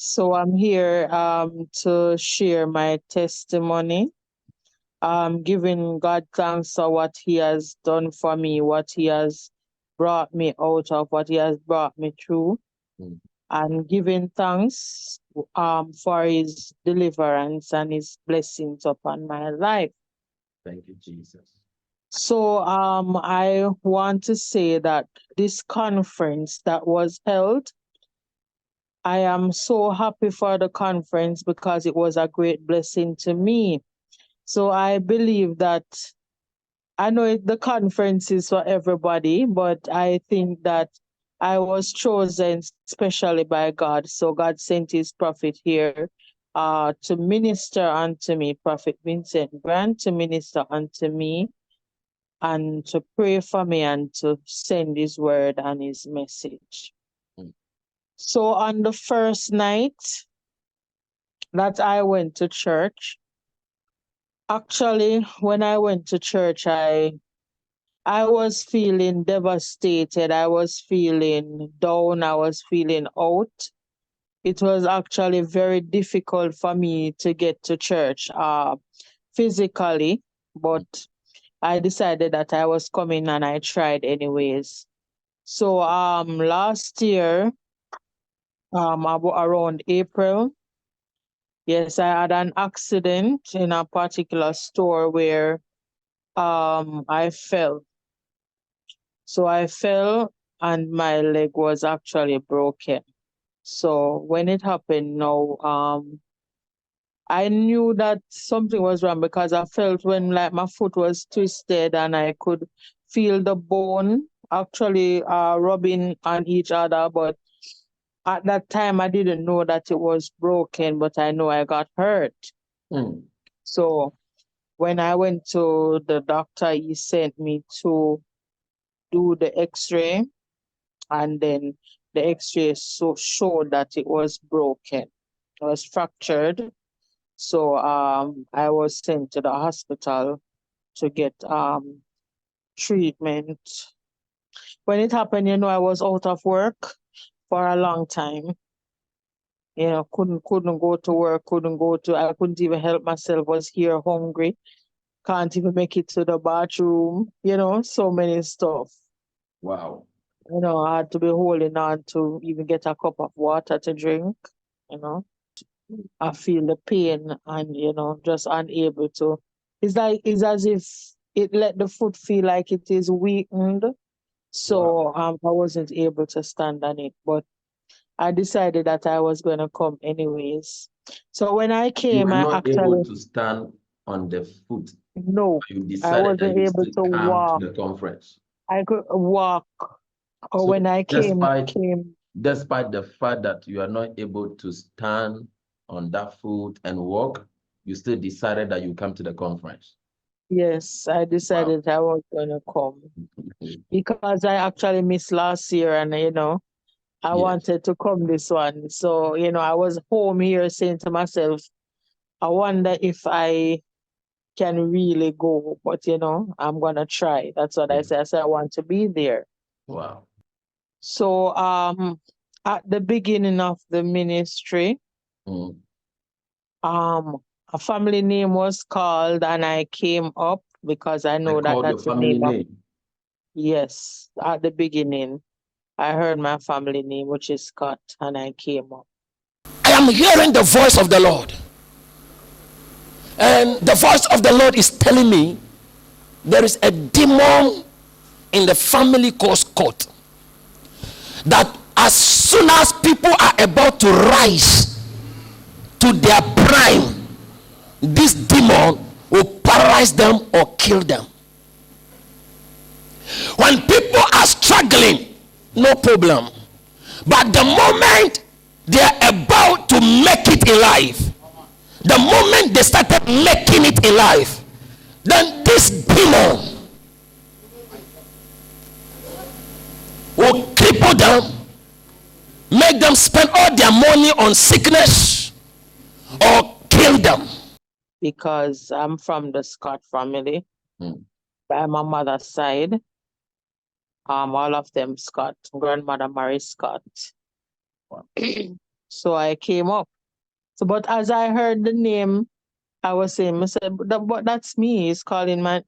So I'm here to share my testimony, giving God thanks for what He has done for me, what He has brought me out of, what He has brought me through, Mm. and giving thanks for His deliverance and His blessings upon my life. Thank you, Jesus. So I want to say that this conference that was held, I am so happy for the conference because it was a great blessing to me. So I believe that I know the conference is for everybody, but I think that I was chosen specially by God. So God sent his prophet here to minister unto me, Prophet Vincent Grant, to minister unto me and to pray for me and to send his word and his message. Mm. So on the first night that I went to church, actually, when I went to church, I was feeling devastated. I was feeling down. I was feeling out. It was actually very difficult for me to get to church physically, but I decided that I was coming and I tried anyways. So last year, around April, yes, I had an accident in a particular store where I fell. So I fell and my leg was actually broken. So when it happened now, I knew that something was wrong because I felt when like my foot was twisted and I could feel the bone actually rubbing on each other. But at that time, I didn't know that it was broken, but I know I got hurt. Mm. So when I went to the doctor, he sent me to do the x-ray, and then the x-ray showed that it was broken. It was fractured. So I was sent to the hospital to get treatment. When it happened, I was out of work for a long time. Couldn't go to work, I couldn't even help myself, was here hungry, can't even make it to the bathroom, so many stuff. Wow. I had to be holding on to even get a cup of water to drink, I feel the pain and, just unable to. It's as if it let the foot feel like it is weakened. So I wasn't able to stand on it, but I decided that I was going to come anyways. So when I You came, were I not able actually, to stand on the foot. no, You I decided that wasn't you able still to come to walk. the conference. I could walk. Or So when I came, despite the fact that you are not able to stand on that foot and walk, you still decided that you come to the conference. yes, I decided I was going to come because I actually missed last year and, I Yes. wanted to come this one. So, I was home here saying to myself, I wonder if I can really go, but I'm gonna try. That's what I said. I said I want to be there. Wow. So at the beginning of the ministry, Mm. a family name was called and I came up because I know that Called your that's the family name of, name. yes, at the beginning. I heard my family name, which is Scott, and I came up. I am hearing the voice of the Lord. And the voice of the Lord is telling me there is a demon in the family called Scott. That as soon as people are about to rise to their prime, this demon will paralyze them or kill them. When people are struggling, no problem. But the moment they are about to make it in life, the moment they started making it in life, then this demon will cripple them, make them spend all their money on sickness, or kill them. Because I'm from the Scott family. Mm. By my mother's side. All of them Scott. Grandmother Mary Scott. Wow. So I came up. So, but as I heard the name, I was saying, I said, but that's me. He's calling my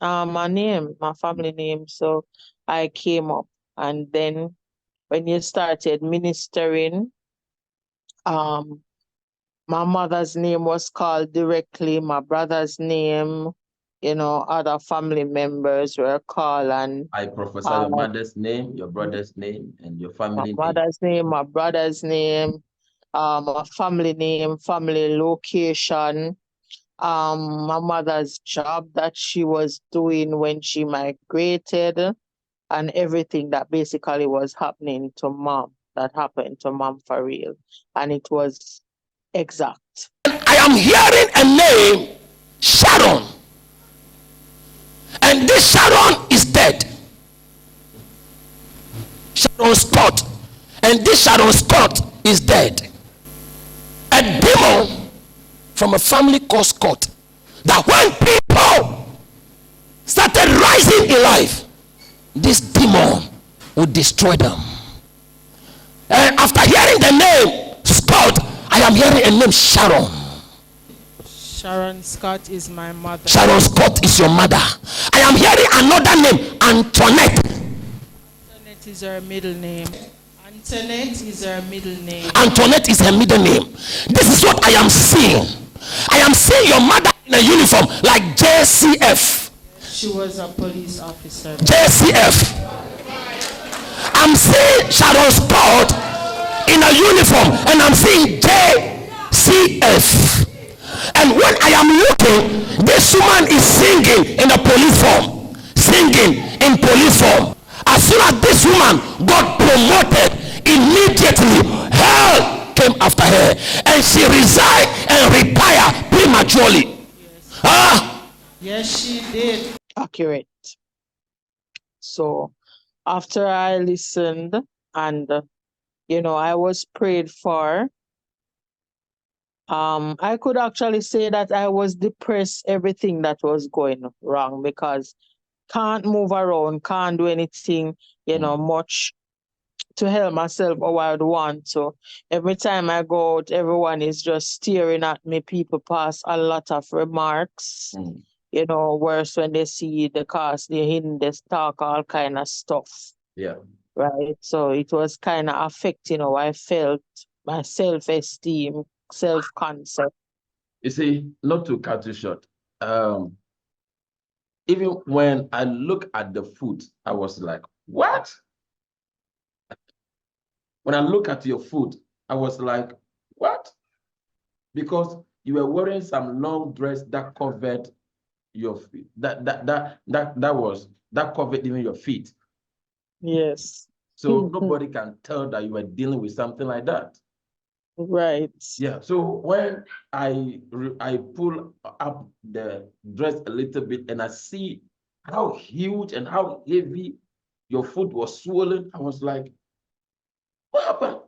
name, my family name. So I came up, and then when you started ministering, um, my mother's name was called directly. My brother's name, other family members were called, and I prophesy uh, your mother's name, your brother's name, and your my family name. mother's name, my brother's name, my family name, family location, my mother's job that she was doing when she migrated, and everything that basically was happening to mom, that happened to mom for real. And it was exact. I am hearing a name, Sharon, and this Sharon is dead. Sharon Scott, and this Sharon Scott is dead. A demon from a family called Scott, that when people started rising in life, this demon would destroy them. And after hearing the name Scott, I am hearing a name Sharon. Sharon Scott is my mother. Sharon Scott is your mother. I am hearing another name, Antoinette. Antoinette is her middle name. Antoinette is her middle name. Antoinette is her middle name. This is what I am seeing. I am seeing your mother in a uniform like JCF. She was a police officer. JCF. I'm seeing Sharon Scott in a uniform, and I'm seeing JCF. And when I am looking, this woman is singing in a police form. Singing in police form. As soon as this woman got promoted, immediately hell came after her, and she resigned and retired prematurely. Yes. Ah, Yes, she did. Accurate. So after I listened and I was prayed for, I could actually say that I was depressed, everything that was going wrong, because can't move around, can't do anything, much to help myself how I would want to. Every time I go out, everyone is just staring at me. People pass a lot of remarks, worse when they see the cars, they hidden, they talk all kind of stuff. Yeah. Right. So it was kind of affecting how I felt, my self-esteem, self-concept. You see, not to cut you short, even when I look at the food, I was like, what? When I look at your food, I was like, what? Because you were wearing some long dress that covered your feet. That covered even your feet. Yes. So nobody can tell that you were dealing with something like that. Right. Yeah. So when I pull up the dress a little bit and I see how huge and how heavy your foot was swollen, I was like, what happened?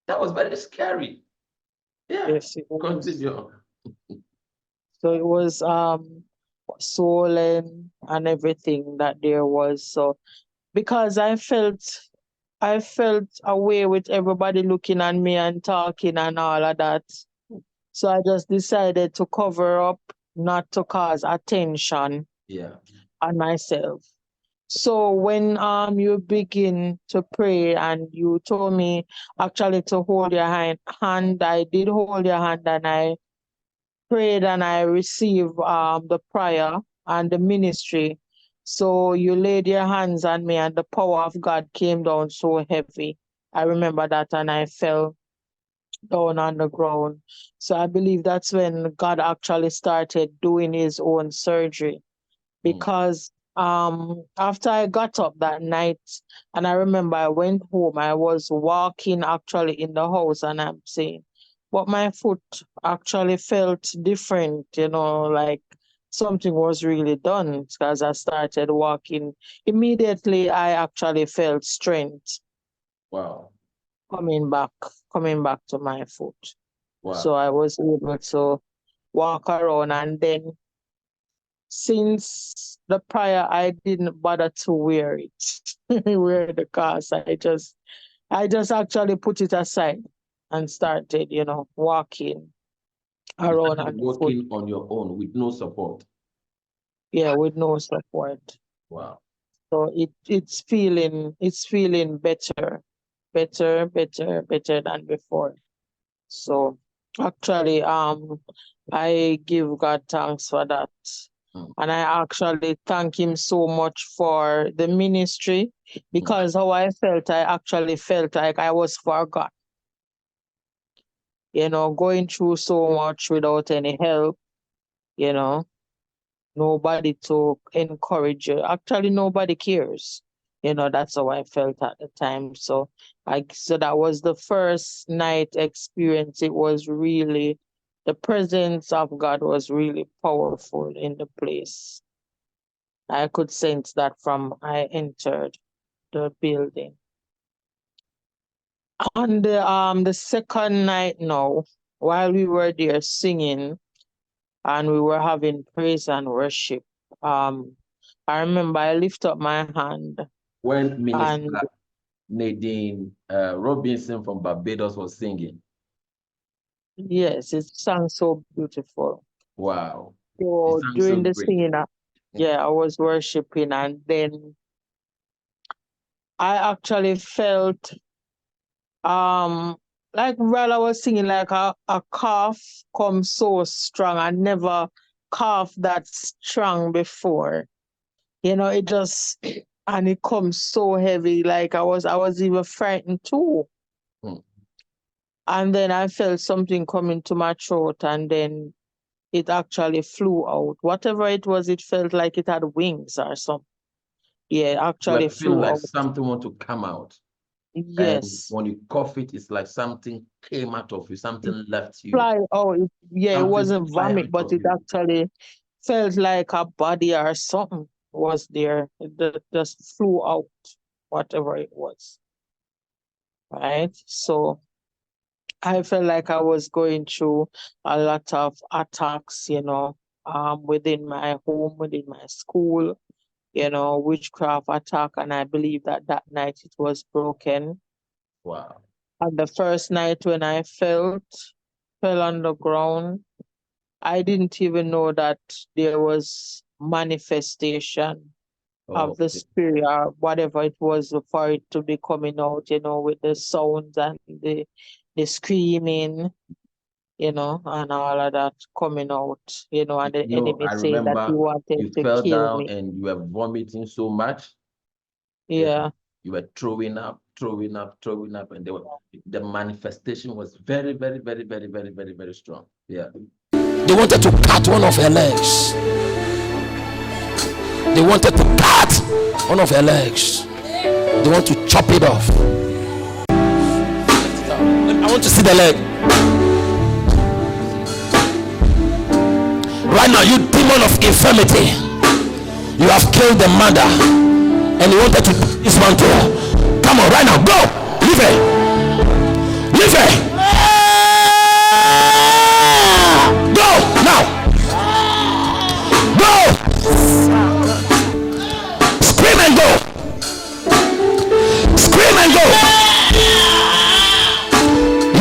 That was very scary. Yeah. Yes, it was. Continue. So it was swollen and everything that there was. So because I felt away with everybody looking at me and talking and all of that. So I just decided to cover up, not to cause attention on myself. So when you begin to pray and you told me actually to hold your hand, I did hold your hand, and I prayed and I received the prayer and the ministry. So you laid your hands on me and the power of God came down so heavy. I remember that, and I fell down on the ground. So I believe that's when God actually started doing his own surgery, because after I got up that night, and I remember I went home, I was walking actually in the house, and I'm saying, but my foot actually felt different, like something was really done, because I started walking. Immediately I actually felt strength. Wow. Coming back to my foot. Wow. So I was able to walk around, and then since the prayer, I didn't bother to wear it, wear the cast. I just I just actually put it aside and started, walking You around started on foot. walking on your own with no support. Yeah, with no support. Wow. So it's feeling better than before. So actually, I give God thanks for that. Mm. And I actually thank him so much for the ministry, because how I actually felt like I was forgotten. Going through so much without any help, you know, nobody to encourage you. Actually, nobody cares. That's how I felt at the time. So that was the first night experience. It was really, the presence of God was really powerful in the place. I could sense that from I entered the building. On the second night now, while we were there singing and we were having praise and worship, I remember I lift up my hand When Minister and Nadine Robinson from Barbados was singing. yes, it sang so beautiful. Wow. So It sounds so during the great. singing, yeah, I was worshiping, and then I actually felt like while I was singing, like a cough comes so strong. I never coughed that strong before. It just and it comes so heavy. Like I was even frightened too. Hmm. And then I felt something coming to my throat, and then it actually flew out. Whatever it was, it felt like it had wings or something. Yeah, it You actually are feeling flew like out. something want to come out. And Yes. when you cough it, it's like something came out of you, It something left you, fly out. Yeah, it something wasn't fly vomit, out but of it you. actually felt like a body or something was there. It just flew out, whatever it was. Right? So I felt like I was going through a lot of attacks, within my home, within my school, witchcraft attack. And I believe that that night it was broken. Wow. And the first night when I fell on the ground, I didn't even know that there was manifestation Oh, of the spirit or whatever it was for it to be coming out, with the sounds and the screaming, and all of that coming out, and the enemy I saying that he remember wanted you to fell kill down me. and you were vomiting so much. Yeah. You were throwing up, and the manifestation was very, very, very, very, very, very, very strong. Yeah. They wanted to cut one of her legs. They wanted to cut one of her legs. They want to chop it off. I want to see the leg. Right now, you demon of infirmity, you have killed the mother, and you wanted to dismantle her. Come on, right now, go. Leave her. Leave her. Go now. Go. Scream and go. Scream and go.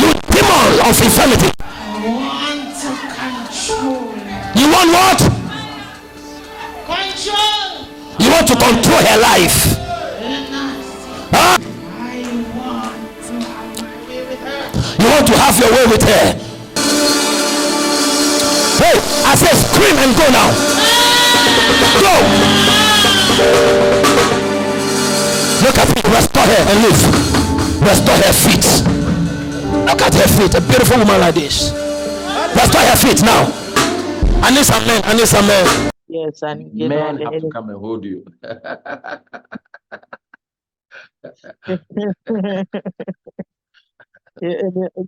You demon of infirmity. You want what? Control. You want to control her life. Huh? I want to have my way with her. You want to have your way with her. Hey, I said scream and go now. Go. Look at me. Restore her and live. Restore her feet. Look at her feet. A beautiful woman like this. Restore her feet now. I need some men. I need some men. Yes, and Men the have to enemy. come and hold you.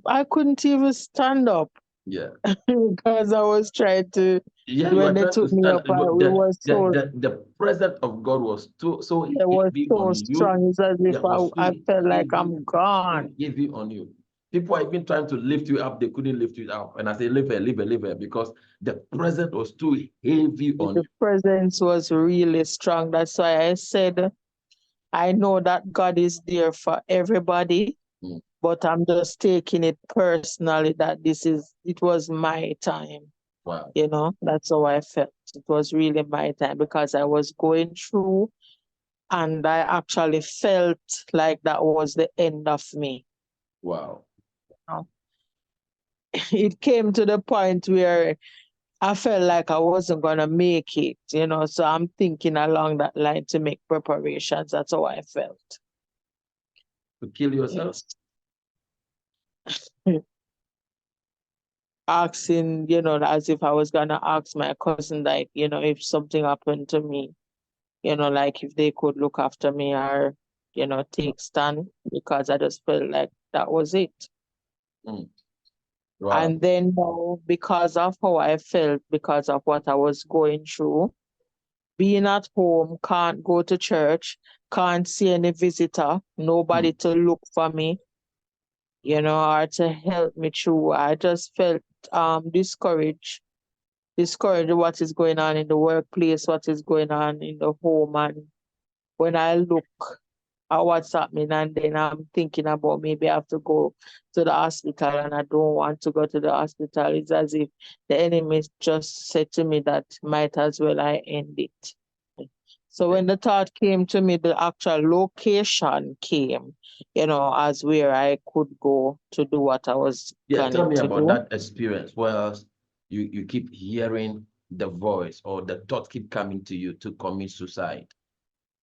I couldn't even stand up Yeah. because I was trying to. Yeah, you are When they trying to took me stand. up, it was so The presence of God was so it was heavy so on you. strong. It's as if That was so I felt like heavy, I'm gone. so heavy on you. People are even trying to lift you up. They couldn't lift you up. And I say, live her, because the presence was too heavy on The you. presence was really strong. That's why I said I know that God is there for everybody, Mm. but I'm just taking it personally that it was my time. Wow. That's how I felt. It was really my time because I was going through and I actually felt like that was the end of me. Wow. It came to the point where I felt like I wasn't going to make it, so I'm thinking along that line to make preparations. That's how I felt. To kill yourself? Yes. Asking, as if I was going to ask my cousin, like, if something happened to me, like if they could look after me or, take stand, because I just felt like that was it. Mm. Wow. And then now, because of how I felt, because of what I was going through, being at home, can't go to church, can't see any visitor, nobody to look for me, or to help me through. I just felt discouraged what is going on in the workplace, what is going on in the home. And when I look at what's happening, and then I'm thinking about maybe I have to go to the hospital and I don't want to go to the hospital. It's as if the enemy just said to me that might as well I end it. So when the thought came to me, the actual location came, as where I could go to do what I was Yeah, tell planning me to about do. that experience where you keep hearing the voice or the thought keep coming to you to commit suicide.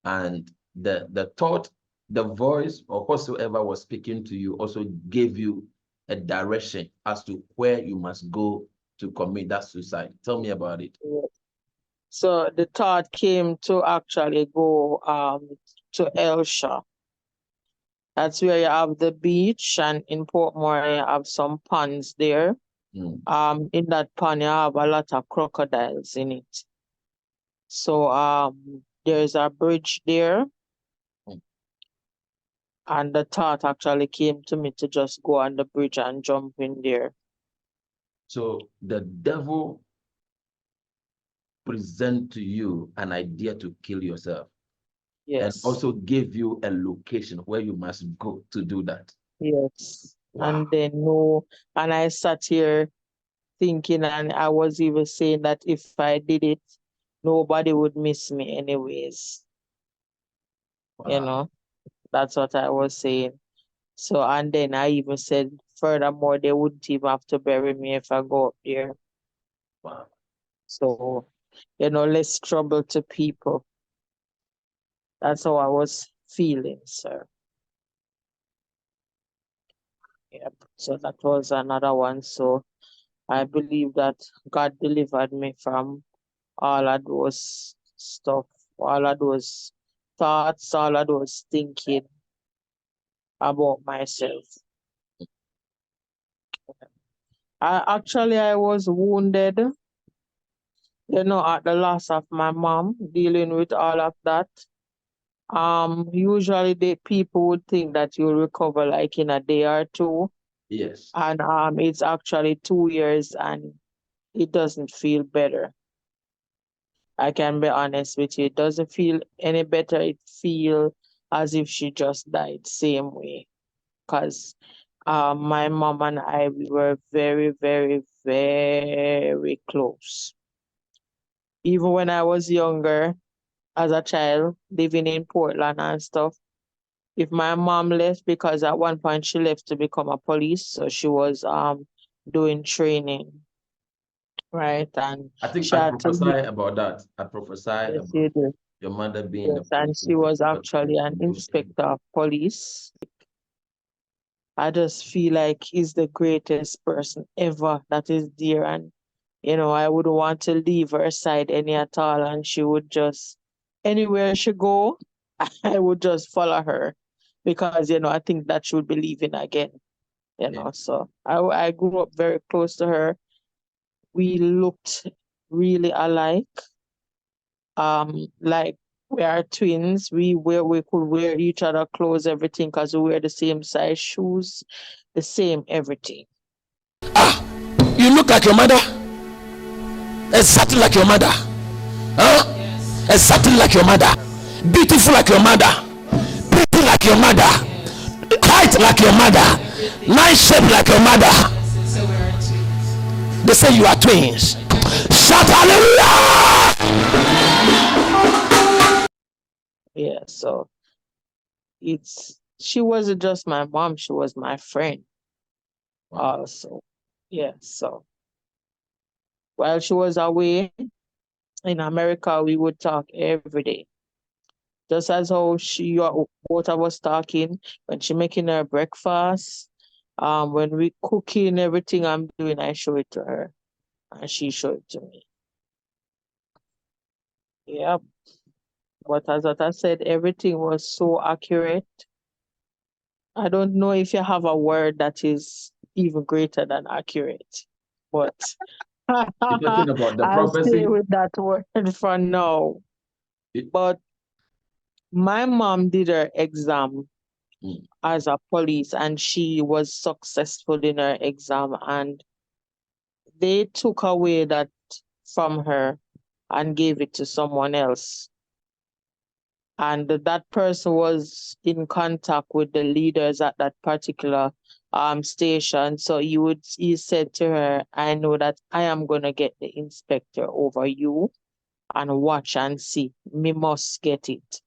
And the thought, the voice, or whatsoever was speaking to you also gave you a direction as to where you must go to commit that suicide. Tell me about it. So the thought came to actually go to Elsha. That's where you have the beach, and in Portmore you have some ponds there. Mm. In that pond you have a lot of crocodiles in it. So there's a bridge there, Mm. and the thought actually came to me to just go on the bridge and jump in there. So the devil present to you an idea to kill yourself. And Yes. also gave you a location where you must go to do that. Yes. Wow. And then and I sat here thinking, and I was even saying that if I did it, nobody would miss me anyways. Wow. That's what I was saying. So, and then I even said, furthermore, they wouldn't even have to bury me if I go up there. Wow. So, less trouble to people. That's how I was feeling, sir. Yep. So that was another one. So I believe that God delivered me from all of those stuff, all of those thoughts, all of those thinking about myself. I was wounded, at the loss of my mom, dealing with all of that. Usually the people would think that you'll recover like in a day or two. Yes. And it's actually 2 years and it doesn't feel better. I can be honest with you. It doesn't feel any better. It feels as if she just died same way. Because my mom and I, we were very, very, very close. Even when I was younger, as a child, living in Portland and stuff, if my mom left, because at one point she left to become a police, so she was doing training, right? And I think she I had to prophesy leave. about that. I prophesy Yes, about you do. your mother being a Yes, and police she was officer. actually an inspector of police. I just feel like he's the greatest person ever that is there. And, I wouldn't want to leave her side any at all. And she would just, anywhere she go, I would just follow her because, I think that she would be leaving again, So I grew up very close to her. We looked really alike. Like we are twins. We could wear each other clothes, everything, because we wear the same size shoes, the same everything. You look like your mother, exactly like your mother. Huh? Yes. Exactly like your mother. Beautiful like your mother. like your mother, height like your mother, nice shape like your mother. So we are twins. They say you are twins. Shout hallelujah! Yeah, so she wasn't just my mom, she was my friend also. Yeah, so while she was away in America, we would talk every day. Just as how both of us talking when she making her breakfast, when we cooking, everything I'm doing, I show it to her, and she show it to me. Yeah, but as what I said, everything was so accurate. I don't know if you have a word that is even greater than accurate, but You're talking about the I'll stay prophecy. with that word for now. It- But my mom did her exam Mm. as a police, and she was successful in her exam, and they took away that from her and gave it to someone else. And that person was in contact with the leaders at that particular station. So he said to her, I know that I am gonna get the inspector over you, and watch and see. Me must get it.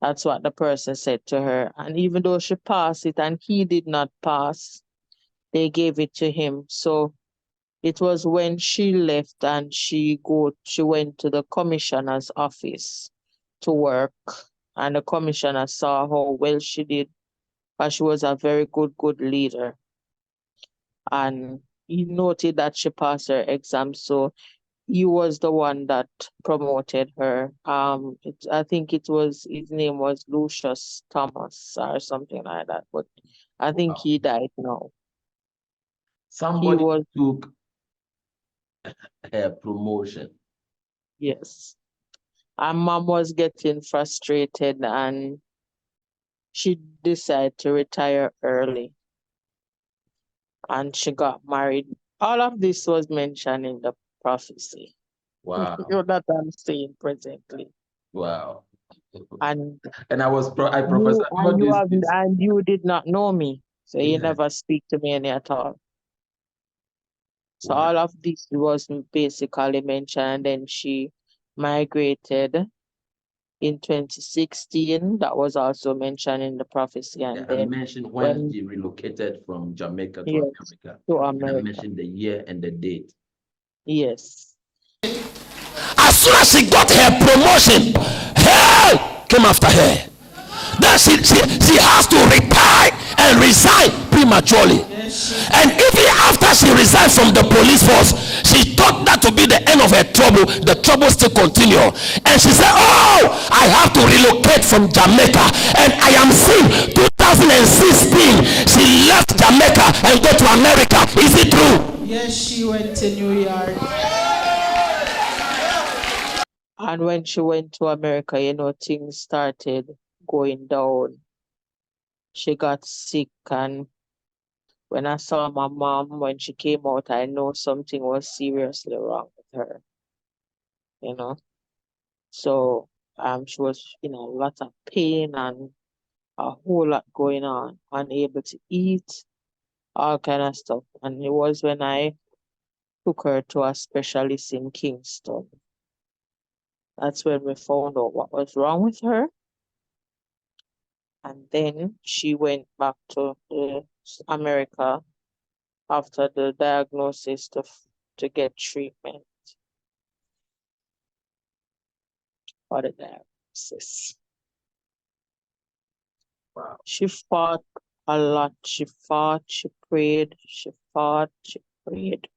That's what the person said to her. And even though she passed it and he did not pass, they gave it to him. So it was when she left and she went to the commissioner's office to work, and the commissioner saw how well she did, because she was a very good leader. And he noted that she passed her exam, so he was the one that promoted her. I think his name was Lucius Thomas or something like that, but I think Wow. he died now. He Somebody was, took her promotion. yes. And mom was getting frustrated, and she decided to retire early, and she got married. All of this was mentioned in the prophecy. Wow. You know that I'm saying presently. Wow. And And I prophesied all these things. you did not know me. So you Yeah. never speak to me any at all. So Wow. all of this was basically mentioned, and then she migrated in 2016. That was also mentioned in the prophecy. Yeah, And I then mentioned when when she relocated from Jamaica to yes, America. to And I America. mentioned the year and the date. Yes. As soon as she got her promotion, hell came after her. Then she has to retire and resign prematurely. And even after she resigned from the police force, she thought that to be the end of her trouble. The trouble still continue. And she said, oh, I have to relocate from Jamaica. And I am seeing 2016, she left Jamaica and go to America. Is it true? Yes, she went to New York. And when she went to America, things started going down. She got sick, and when I saw my mom when she came out, I know something was seriously wrong with her, you know. So she was in a lot of pain and a whole lot going on, unable to eat, all kind of stuff. And it was when I took her to a specialist in Kingston. That's when we found out what was wrong with her. And then she went back to America after the diagnosis to get treatment for the diagnosis. Wow. She fought a lot. She fought, she prayed, she fought, she prayed.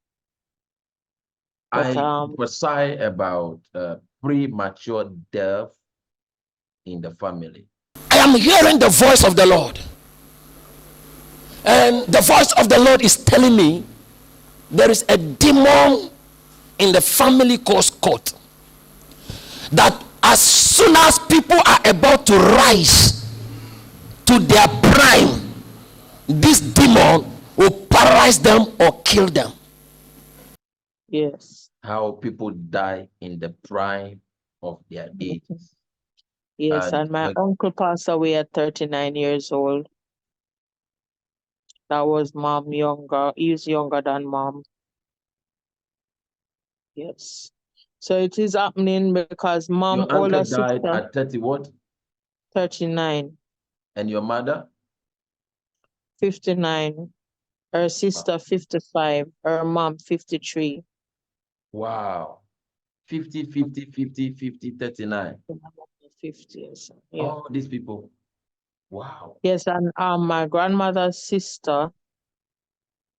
But I prophesy about premature death in the family. I am hearing the voice of the Lord. And the voice of the Lord is telling me there is a demon in the family called court, that as soon as people are about to rise to their prime, this demon will paralyze them or kill them. yes, How people die in the prime of their age. Yes, and my uncle passed away at 39 years old. That was mom younger. He's younger than mom. Yes. So it is happening because mom Your older uncle died sister, at 30 what? 39, And your mother? 59. Her sister, 55. Her mom, 53. Wow. 50, 50, 50, 50, 39. 50 or so. Yeah. All these people. Wow. Yes, and my grandmother's sister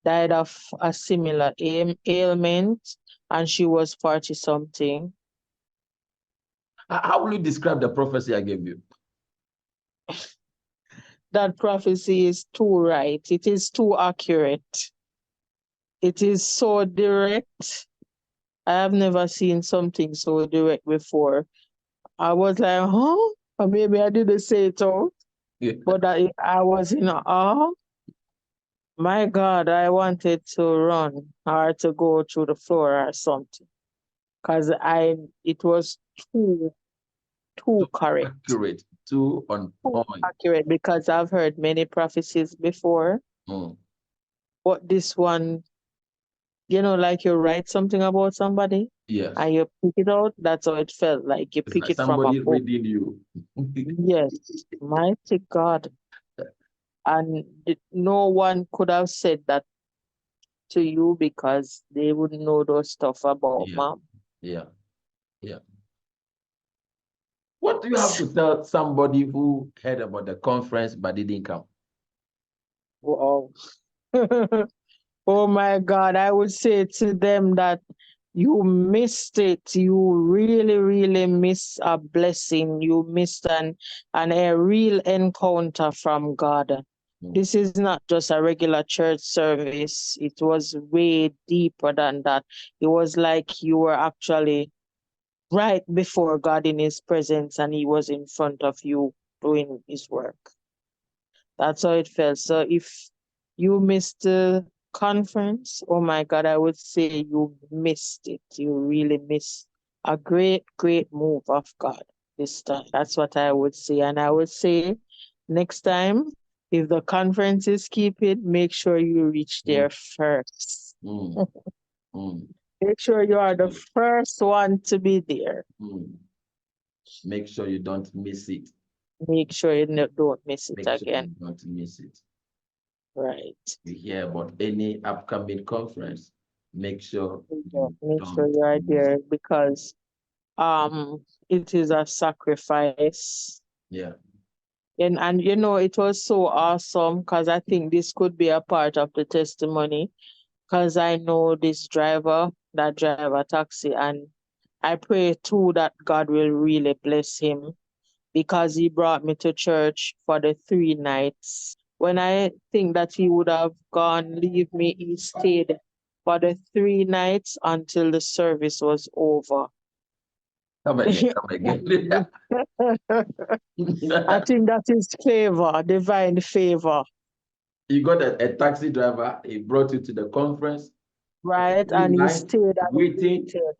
died of a similar ailment, and she was 40 something. How will you describe the prophecy I gave you? That prophecy is too right. It is too accurate. It is so direct. I have never seen something so direct before. I was like, huh? Or maybe I didn't say it out, Yeah. but I was in awe. My God, I wanted to run or to go through the floor or something. Because it was too correct. Accurate, too on Too point. accurate, because I've heard many prophecies before, Mm. but this one, like you write something about somebody Yes. and you pick it out, that's how it felt like. You It's pick like it from a somebody book. reading you. Yes, mighty God. And no one could have said that to you because they wouldn't know those stuff about Yeah. mom. Yeah. Yeah. What do you have to tell somebody who heard about the conference but didn't come? Wow. Oh my God, I would say to them that you missed it. You really, really missed a blessing. You missed a real encounter from God. Mm. This is not just a regular church service. It was way deeper than that. It was like you were actually right before God in his presence and he was in front of you doing his work. That's how it felt. So if you missed the conference, oh my God, I would say you missed it. You really missed a great, great move of God this time. That's what I would say. And I would say next time, if the conferences keep it, make sure you reach there first. Mm. Mm. Make sure you are the first one to be there. Mm. Make sure you don't miss it. Make sure you don't miss it Make sure again. you don't miss it. Right. You hear about any upcoming conference, make sure you Make sure don't you are miss there it. because it is a sacrifice. Yeah. And it was so awesome because I think this could be a part of the testimony because I know this driver that drive a taxi, and I pray too that God will really bless him because he brought me to church for the 3 nights. When I think that he would have gone, leave me, he stayed for the 3 nights until the service was over. Come again, come again. I think that is favor, divine favor, You got a taxi driver, he brought you to the conference, right? every And he night stayed and he waiting. waited.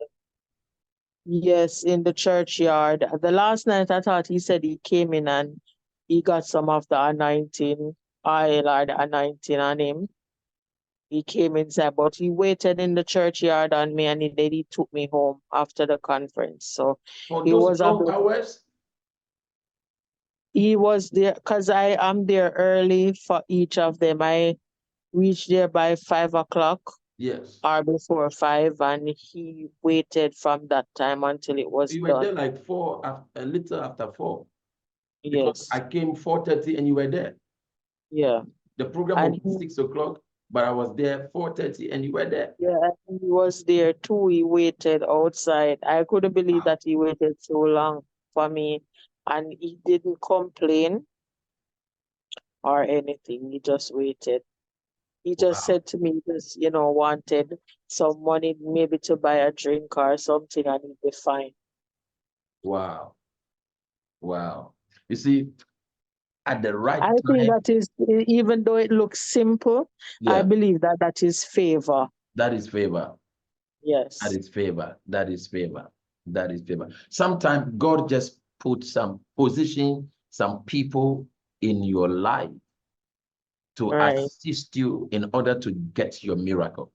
Yes, in the churchyard. The last night I thought he said he came in and he got some of the anointing oil or the anointing on him. He came inside, but he waited in the churchyard on me and then he took me home after the conference. So For he those was long hours, he was there because I am there early for each of them. I reached there by 5 o'clock yes. or before 5, and he waited from that time until it was You were there done. like a little after 4. Because I Yes, came 4:30 and you were there. yeah. The program And was 6 o'clock, but I was there 4:30 and you were there. he was there too. He waited outside. I couldn't believe Wow. that he waited so long for me. And he didn't complain or anything. He just waited. He just Wow. said to me, just, wanted some money maybe to buy a drink or something, and he'd be fine. Wow. Wow. You see, at the right I think time, that is, even though it looks simple, I yeah, believe that is favor. that is favor. That Yes. is favor. That is favor. That is favor. Sometimes God just put some position, some people in your life to Right. assist you in order to get your miracle.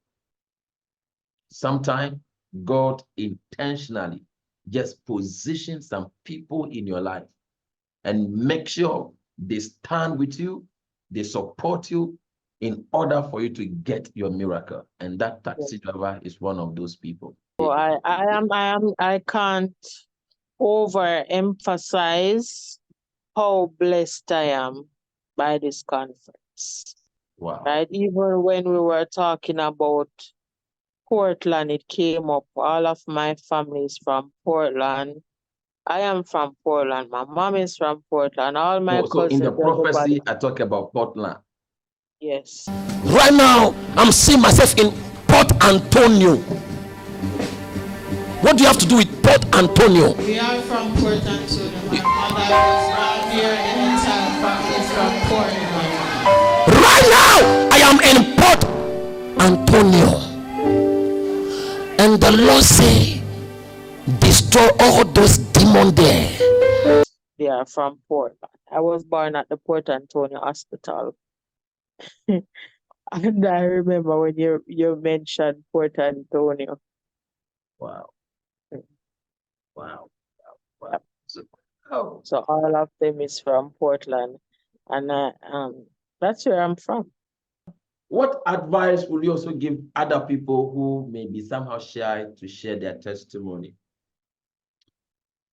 Sometimes God intentionally just positions some people in your life and make sure they stand with you, they support you in order for you to get your miracle. And that taxi driver is one of those people. So I can't overemphasize how blessed I am by this conference. Wow. Right? Even when we were talking about Portland, it came up. All of my family is from Portland. I am from Portland. My mom is from Portland. All my So in the cousins, everybody. prophecy, I talk about Portland. Yes. Right now, I'm seeing myself in Port Antonio. What do you have to do with Port Antonio? We are from Port Antonio. My mother was born here, the entire family is from Portland. Right now, I am in Port Antonio. And the Lord say, destroy all those demons there. They are from Portland. I was born at the Port Antonio Hospital. And I remember when you mentioned Port Antonio. Wow. Mm. Wow. Wow. So all of them is from Portland. And that's where I'm from. What advice would you also give other people who may be somehow shy to share their testimony?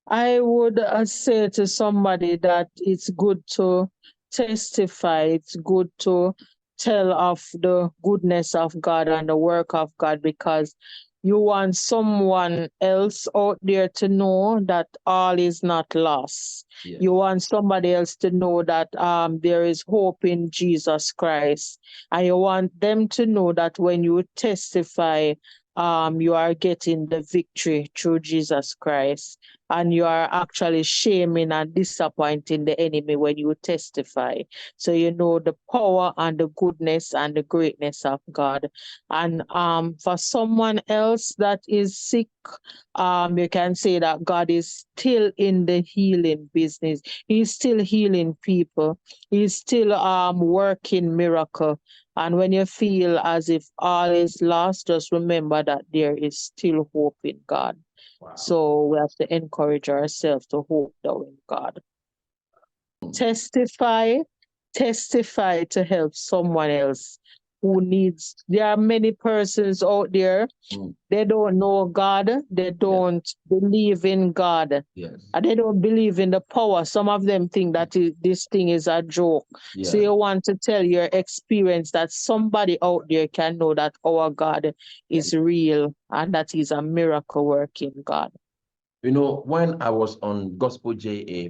I would say to somebody that it's good to testify, it's good to tell of the goodness of God and the work of God, because you want someone else out there to know that all is not lost. Yes. You want somebody else to know that there is hope in Jesus Christ. And you want them to know that when you testify, you are getting the victory through Jesus Christ. And you are actually shaming and disappointing the enemy when you testify. So you know the power and the goodness and the greatness of God. And for someone else that is sick, you can say that God is still in the healing business. He's still healing people. He's still working miracle. And when you feel as if all is lost, just remember that there is still hope in God. Wow. So we have to encourage ourselves to hope though in God. Testify to help someone else who needs. There are many persons out there, they don't know God, they don't believe in God, Yes. and they don't believe in the power. Some of them think that this thing is a joke. Yeah. So you want to tell your experience that somebody out there can know that our God is real and that He's a miracle working God. You know, when I was on Gospel JA,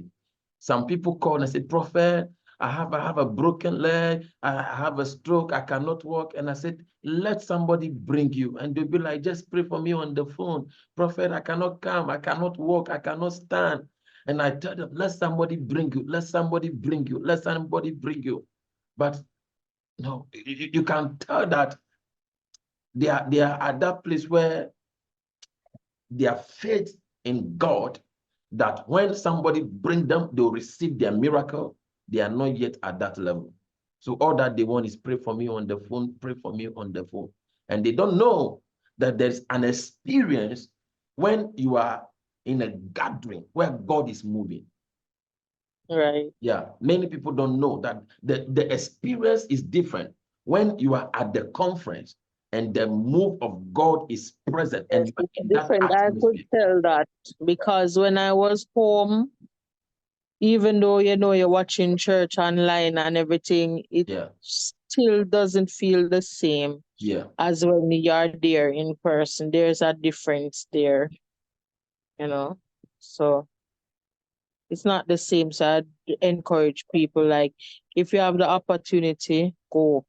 some people called and said, Prophet, I have a broken leg, I have a stroke, I cannot walk. And I said, let somebody bring you. And they'll be like, just pray for me on the phone. Prophet, I cannot come, I cannot walk, I cannot stand. And I tell them, let somebody bring you, let somebody bring you, let somebody bring you. But no, you can tell that they are at that place where their faith in God, that when somebody bring them, they'll receive their miracle. They are not yet at that level. So all that they want is pray for me on the phone, pray for me on the phone. And they don't know that there's an experience when you are in a gathering where God is moving. Right. Yeah, many people don't know that the experience is different when you are at the conference and the move of God is present and Yes, you are it's in that different. I could atmosphere. tell that because when I was home, even though you're watching church online and everything, it Yeah. still doesn't feel the same Yeah. as when you're there in person. There's a difference there, So it's not the same. So I encourage people, like, if you have the opportunity, go.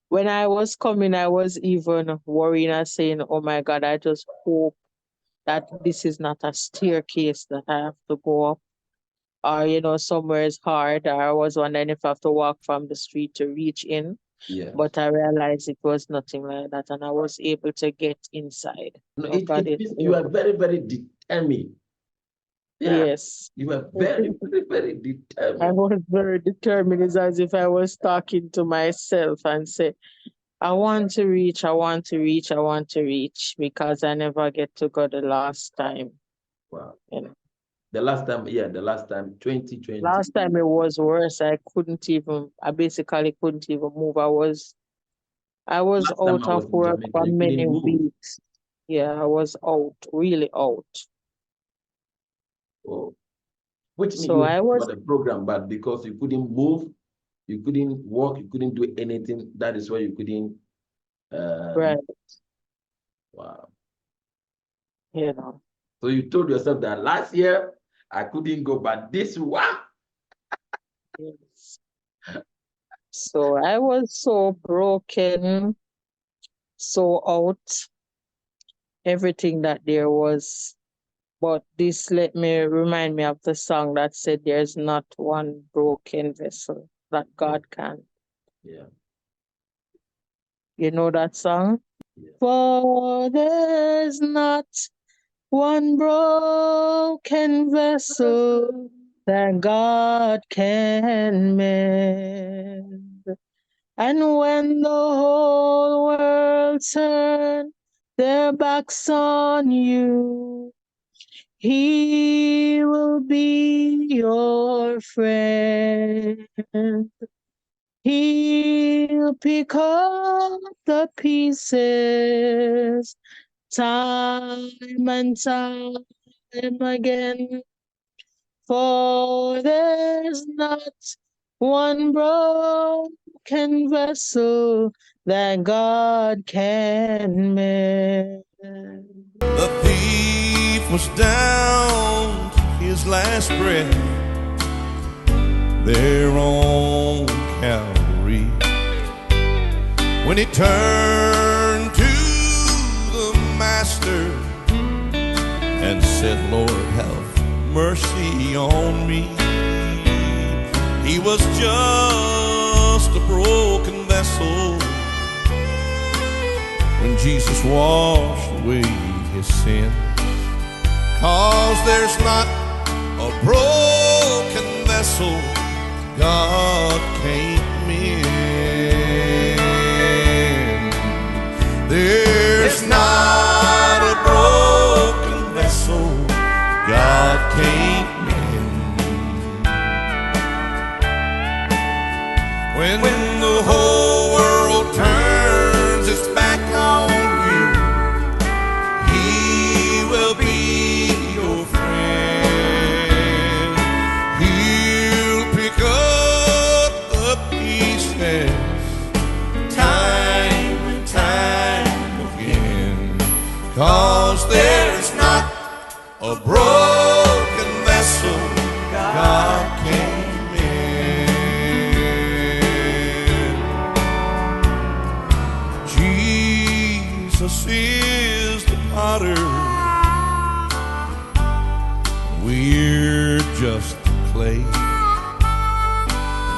When I was coming, I was even worrying and saying, oh my God, I just hope that this is not a staircase that I have to go up, or somewhere is hard. Or I was wondering if I have to walk from the street to reach in. Yeah. But I realized it was nothing like that, and I was able to get inside. No, Oh, God, it means you are very, very determined Yeah, Yes. you were very, very, very I determined. was very determined. It's as if I was talking to myself and say, I want to reach, I want to reach, I want to reach because I never get to go the last time. Wow. You know. The last time, yeah, the last time, 2020. Last time it was worse. I basically couldn't even move. I was Last time out I of was in work Jamaica, for you couldn't many move. weeks. Yeah, I was out, really out. Oh, which means you So were I part was of the program, but because you couldn't move, you couldn't walk, you couldn't do anything. That is why you couldn't. right, Wow. you know. So you told yourself that last year I couldn't go, but this one. Yes. So I was so broken, so out, everything that there was. But this let me remind me of the song that said, "There's not one broken vessel that Yeah, God can." yeah, You know that song? yeah. For there's not one broken vessel that God can mend. And when the whole world turn their backs on you, He will be your friend. He'll pick up the pieces time and time again. For there's not one broken vessel that God can mend. The thief was down to his last breath there on Calvary when he turned to the Master and said, Lord, have mercy on me. He was just a broken vessel when Jesus washed away his sin. 'Cause there's not a broken vessel God can't mend. There's not a broken vessel God can't mend. When the whole world turns its back on you, He will be your friend. He'll pick up the pieces time and time again. 'Cause there's not a broken vessel God can't mend. Jesus is the potter, we're just the clay.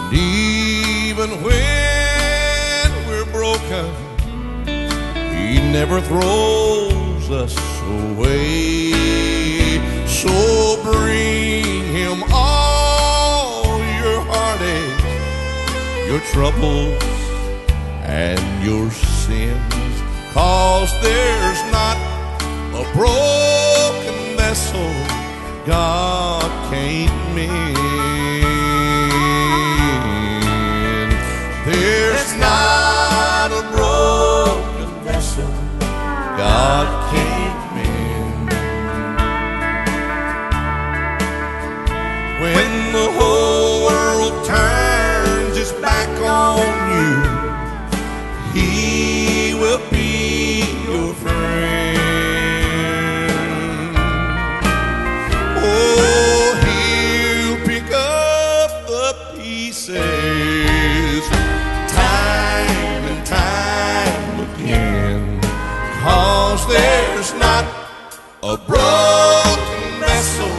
And even when we're broken, He never throws us away. So bring Him all your heartaches, your troubles, and your sins. 'Cause there's not a broken vessel God can't mend. There's not a broken vessel God can't mend. When the whole world turns its back on you, He will be your friend. Oh, He'll pick up the pieces time and time again. 'Cause there's not a broken vessel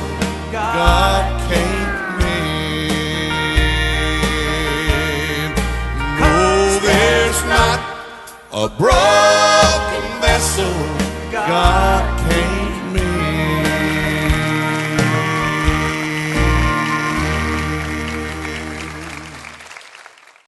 God can't mend. No, there's not a broken vessel God